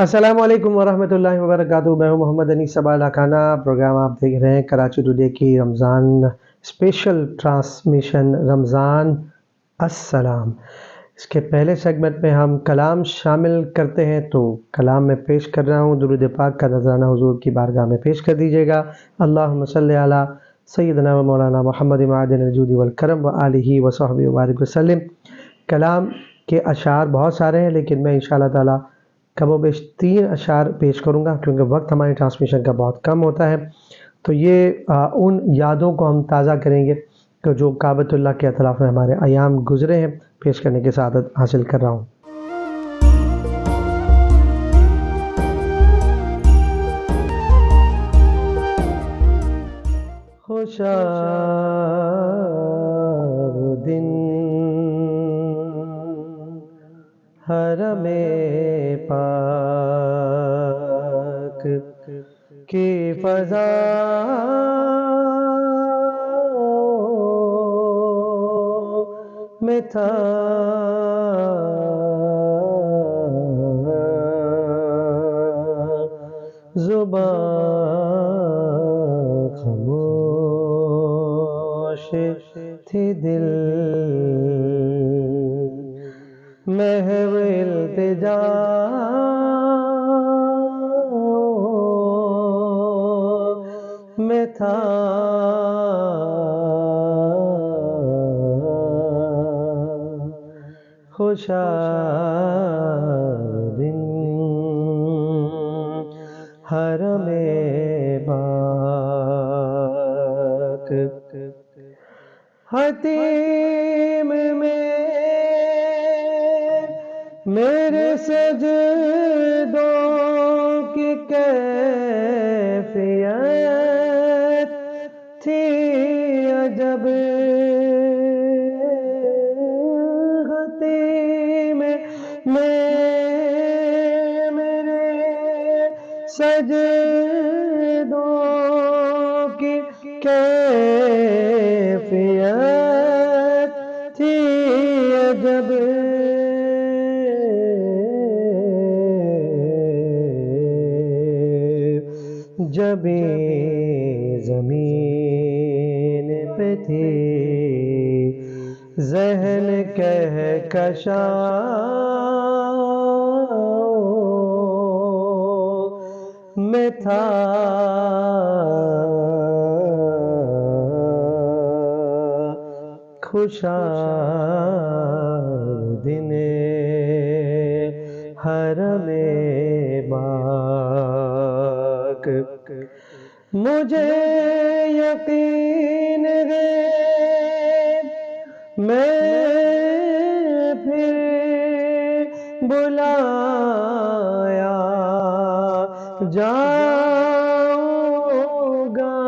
السلام علیکم ورحمۃ اللہ وبرکاتہ. میں ہوں محمد انیس سبا خانہ. پروگرام آپ دیکھ رہے ہیں کراچی ٹوڈے کی رمضان اسپیشل ٹرانسمیشن رمضان السلام. اس کے پہلے سیگمنٹ میں ہم کلام شامل کرتے ہیں، تو کلام میں پیش کر رہا ہوں. درود پاک کا نذرانہ حضور کی بارگاہ میں پیش کر دیجیے گا. اللہم صلی علی سیدنا و مولانا محمد معدن الجود والکرم و آلہ و صحبہ وبارک وسلم. کلام کے اشعار بہت سارے ہیں، لیکن میں انشاءاللہ تعالی کم و بیش 3 اشعار پیش کروں گا، کیونکہ وقت ہماری ٹرانسمیشن کا بہت کم ہوتا ہے. تو یہ ان یادوں کو ہم تازہ کریں گے کہ جو کعبۃ اللہ کے اطراف میں ہمارے ایام گزرے ہیں، پیش کرنے کی سعادت حاصل کر رہا ہوں. خوشا وہ دن حرم پاک کی فضا میں تھا، زبان خاموش تھی، دل محو التجا میں تھا. خوشا دن حرم پاک، حتیم میں میرے سجدوں کی کیفیت تھی عجب. حتیم میں میرے سجدوں کی کیفیت تھی عجب. جبھی زمین پہ تھی ذہن کہکشاں میں تھا. خوشا دن حرم پاک، مجھے یقین ہے میں پھر بلایا جاؤں گا.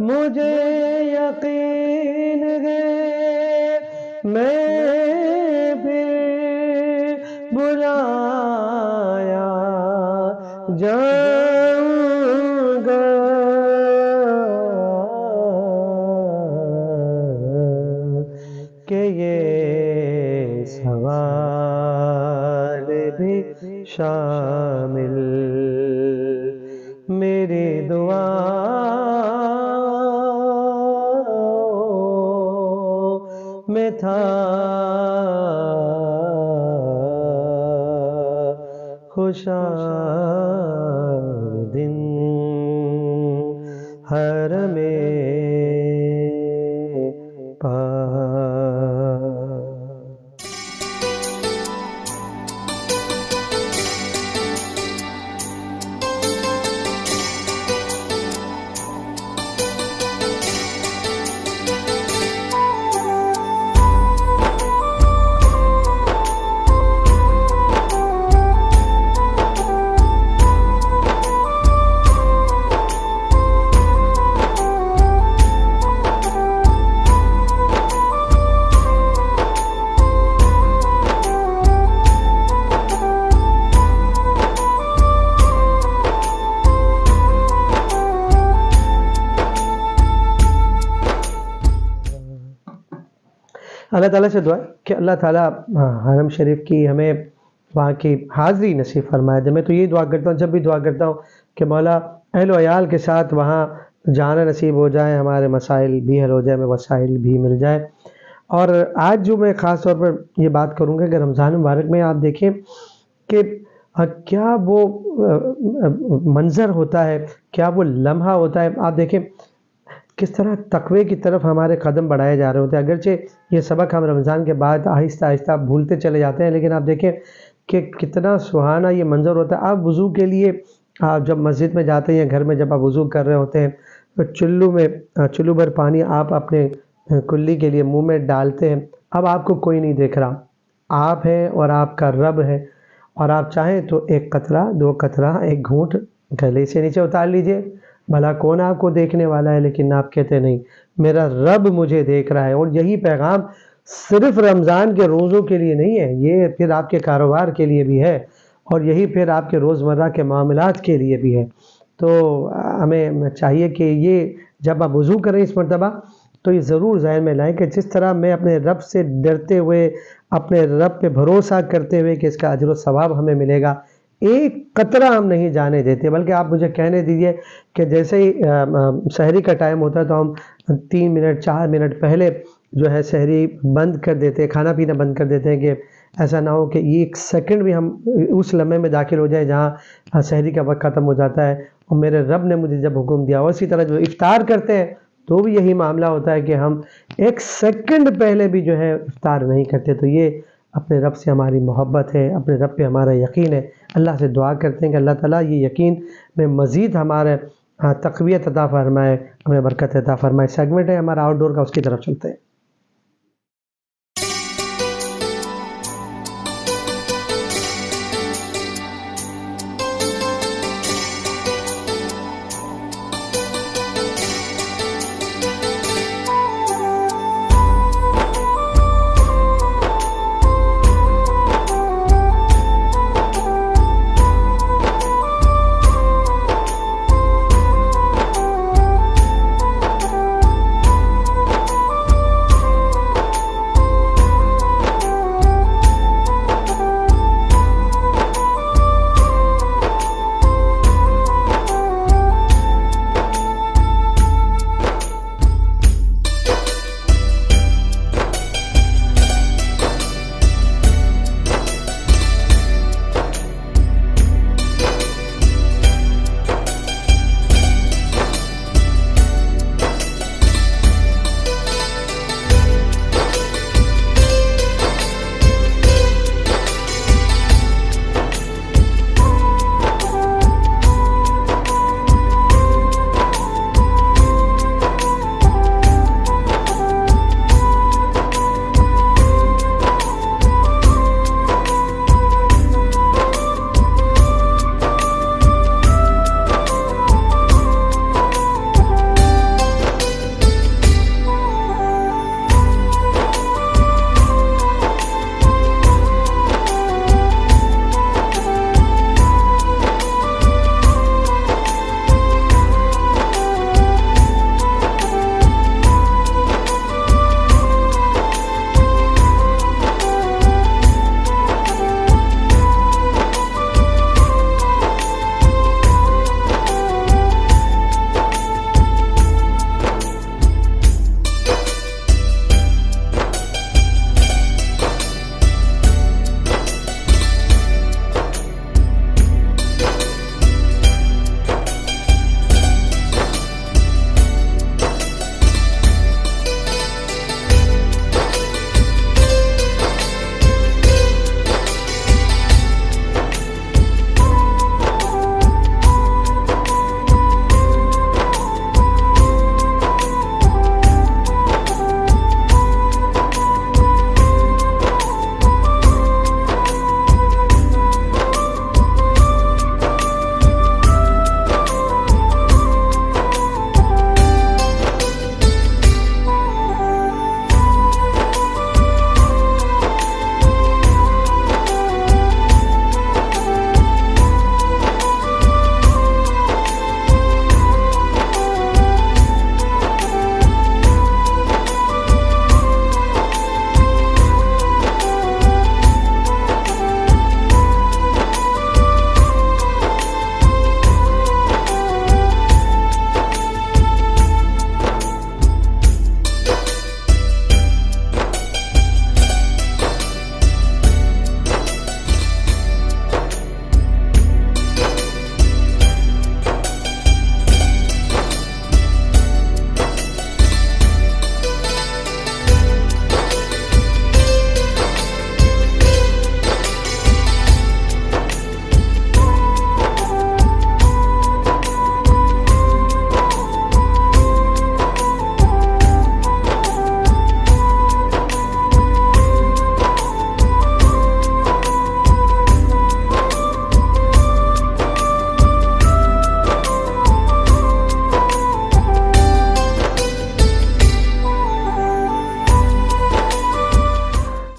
مجھے یقین ہے میں پھر بلایا جاؤں گا. کہ یہ سوال بھی شامل میری دعا میں تھا. خوشا دن حرم پاک. اللہ تعالیٰ سے دعا ہے کہ اللہ تعالیٰ حرم شریف کی ہمیں وہاں کی حاضری نصیب فرمائے. میں تو یہی دعا کرتا ہوں، جب بھی دعا کرتا ہوں کہ مولا اہل و عیال کے ساتھ وہاں جانا نصیب ہو جائے، ہمارے مسائل بھی حل ہو جائے، ہمیں وسائل بھی مل جائے. اور آج جو میں خاص طور پر یہ بات کروں گا کہ رمضان مبارک میں آپ دیکھیں کہ کیا وہ منظر ہوتا ہے، کیا وہ لمحہ ہوتا ہے. آپ دیکھیں کس طرح تقوی کی طرف ہمارے قدم بڑھائے جا رہے ہوتے ہیں. اگرچہ یہ سبق ہم رمضان کے بعد آہستہ آہستہ بھولتے چلے جاتے ہیں، لیکن آپ دیکھیں کہ کتنا سہانا یہ منظر ہوتا ہے. آپ وضو کے لیے آپ جب مسجد میں جاتے ہیں یا گھر میں جب آپ وضو کر رہے ہوتے ہیں تو چلو بھر پانی آپ اپنے کلی کے لیے منہ میں ڈالتے ہیں. اب آپ کو کوئی نہیں دیکھ رہا، آپ ہیں اور آپ کا رب ہے، اور آپ چاہیں تو ایک قطرہ، دو قطرہ، ایک گھونٹ گلے سے نیچے اتار لیجئے. بھلا کون آپ کو دیکھنے والا ہے؟ لیکن آپ کہتے نہیں، میرا رب مجھے دیکھ رہا ہے. اور یہی پیغام صرف رمضان کے روزوں کے لیے نہیں ہے، یہ پھر آپ کے کاروبار کے لیے بھی ہے، اور یہی پھر آپ کے روزمرہ کے معاملات کے لیے بھی ہے. تو ہمیں چاہیے کہ یہ جب آپ وضو کریں اس مرتبہ تو یہ ضرور ذہن میں لائیں کہ جس طرح میں اپنے رب سے ڈرتے ہوئے، اپنے رب پہ بھروسہ کرتے ہوئے کہ اس کا اجر و ثواب ہمیں ملے گا، ایک قطرہ ہم نہیں جانے دیتے. بلکہ آپ مجھے کہنے دیجئے کہ جیسے ہی سحری کا ٹائم ہوتا ہے تو ہم 3 منٹ 4 منٹ پہلے جو ہے سحری بند کر دیتے ہیں، کھانا پینا بند کر دیتے ہیں، کہ ایسا نہ ہو کہ ایک سیکنڈ بھی ہم اس لمحے میں داخل ہو جائے جہاں سحری کا وقت ختم ہو جاتا ہے اور میرے رب نے مجھے جب حکم دیا. اور اسی طرح جو افطار کرتے ہیں تو بھی یہی معاملہ ہوتا ہے کہ ہم ایک سیکنڈ پہلے بھی جو ہے افطار نہیں کرتے. تو یہ اپنے رب سے ہماری محبت ہے، اپنے رب پہ ہمارا یقین ہے. اللہ سے دعا کرتے ہیں کہ اللہ تعالیٰ یہ یقین میں مزید ہمارے تقویت عطا فرمائے، ہمیں برکت عطا فرمائے. سیگمنٹ ہے ہمارا آؤٹ ڈور کا، اس کی طرف چلتے ہیں.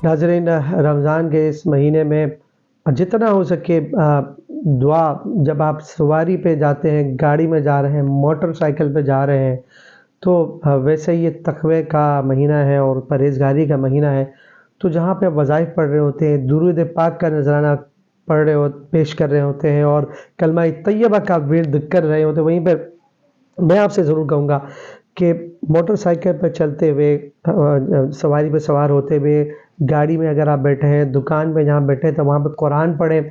ناظرین، رمضان کے اس مہینے میں جتنا ہو سکے دعا، جب آپ سواری پہ جاتے ہیں، گاڑی میں جا رہے ہیں، موٹر سائیکل پہ جا رہے ہیں، تو ویسے یہ تقوی کا مہینہ ہے اور پرہیزگاری کا مہینہ ہے، تو جہاں پہ وظائف پڑھ رہے ہوتے ہیں، درود پاک کا نذرانہ پڑھ رہے پیش کر رہے ہوتے ہیں اور کلمہ طیبہ کا ورد کر رہے ہوتے ہیں، وہیں پہ میں آپ سے ضرور کہوں گا کہ موٹر سائیکل پہ چلتے ہوئے، سواری پہ سوار ہوتے ہوئے، گاڑی میں اگر آپ بیٹھے ہیں، دکان پہ جہاں بیٹھے ہیں تو وہاں پہ قرآن پڑھیں،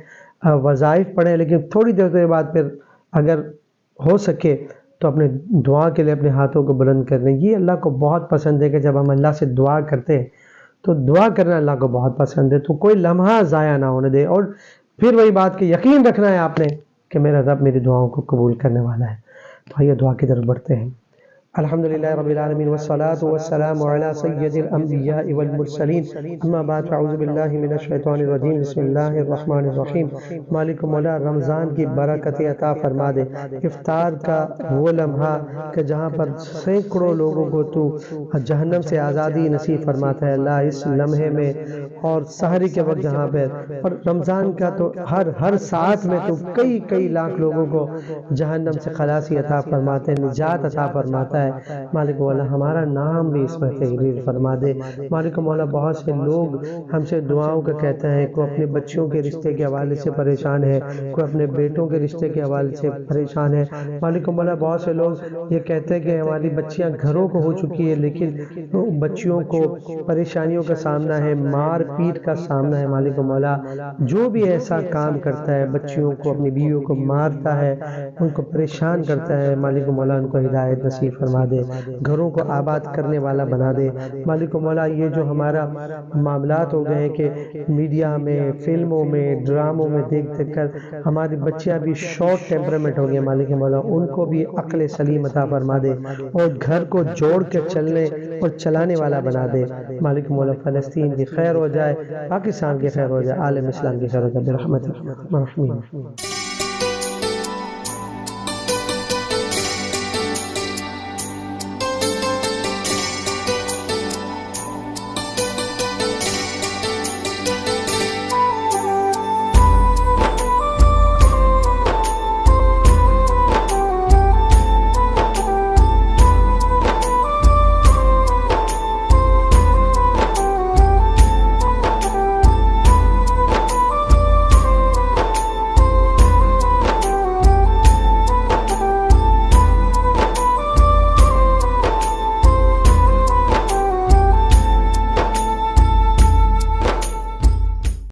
وظائف پڑھیں، لیکن تھوڑی دیر کے بعد پھر اگر ہو سکے تو اپنے دعا کے لیے اپنے ہاتھوں کو بلند کر دیں۔ یہ اللہ کو بہت پسند ہے کہ جب ہم اللہ سے دعا کرتے ہیں تو دعا کرنا اللہ کو بہت پسند ہے، تو کوئی لمحہ ضائع نہ ہونے دے، اور پھر وہی بات کہ یقین رکھنا ہے آپ نے کہ میرا رب میری دعاؤں کو قبول کرنے والا ہے۔ تو آئیے دعا کی طرف بڑھتے ہیں۔ الحمدللہ رب العالمین والصلاة والسلام علی سید الانبیاء والمرسلین، اما بعد فاعوذ باللہ من الشیطان الرجیم، بسم اللہ الرحمن الرحیم۔ مالک مولا رمضان کی برکت عطا فرما دے، افطار کا وہ لمحہ کہ جہاں پر سینکڑوں لوگوں کو تو جہنم سے آزادی نصیب فرماتا ہے اللہ، اس لمحے میں اور سحری کے وقت جہاں پہ، اور رمضان کا تو ہر ساعت میں تو کئی لاکھ لوگوں کو جہنم سے خلاصی عطا فرماتے ہیں، نجات عطا فرماتا ہے۔ مالک مولا ہمارا نام بھی اس میں تحریر فرما دے۔ مالک مولا بہت سے لوگ ہم سے دعاؤں کا کہتے ہیں، کوئی اپنے بچوں کے رشتے کے حوالے سے پریشان ہے، کوئی اپنے بیٹوں کے رشتے کے حوالے سے پریشان ہے۔ مالک مولا بہت سے لوگ یہ کہتے ہیں کہ ہماری بچیاں گھروں کو ہو چکی ہے، لیکن بچیوں کو پریشانیوں کا سامنا ہے، مار پیٹ کا سامنا ہے۔ مالک مولا جو بھی ایسا کام کرتا ہے، بچیوں کو اپنی بیویوں کو مارتا ہے، ان کو پریشان کرتا ہے، مالک مولا ان کو ہدایت نصیب فرما دے، گھروں کو آباد کرنے والا بنا دے۔ مالک مولا یہ جو ہمارا معاملات ہو گئے ہیں کہ میڈیا میں، فلموں میں، ڈراموں میں دیکھ کر ہماری بچیاں بھی شارٹ ٹیمپرمنٹ ہو گئے، مالک مولا ان کو بھی عقل سلیم عطا فرما دے اور گھر کو جوڑ کے چلنے اور چلانے والا بنا دے۔ مالک مولا فلسطین کی خیر ہو جائے، پاکستان کی خیر ہو جائے، عالم اسلام کی خیر ہو جائے برحمتک یا ارحم الراحمین۔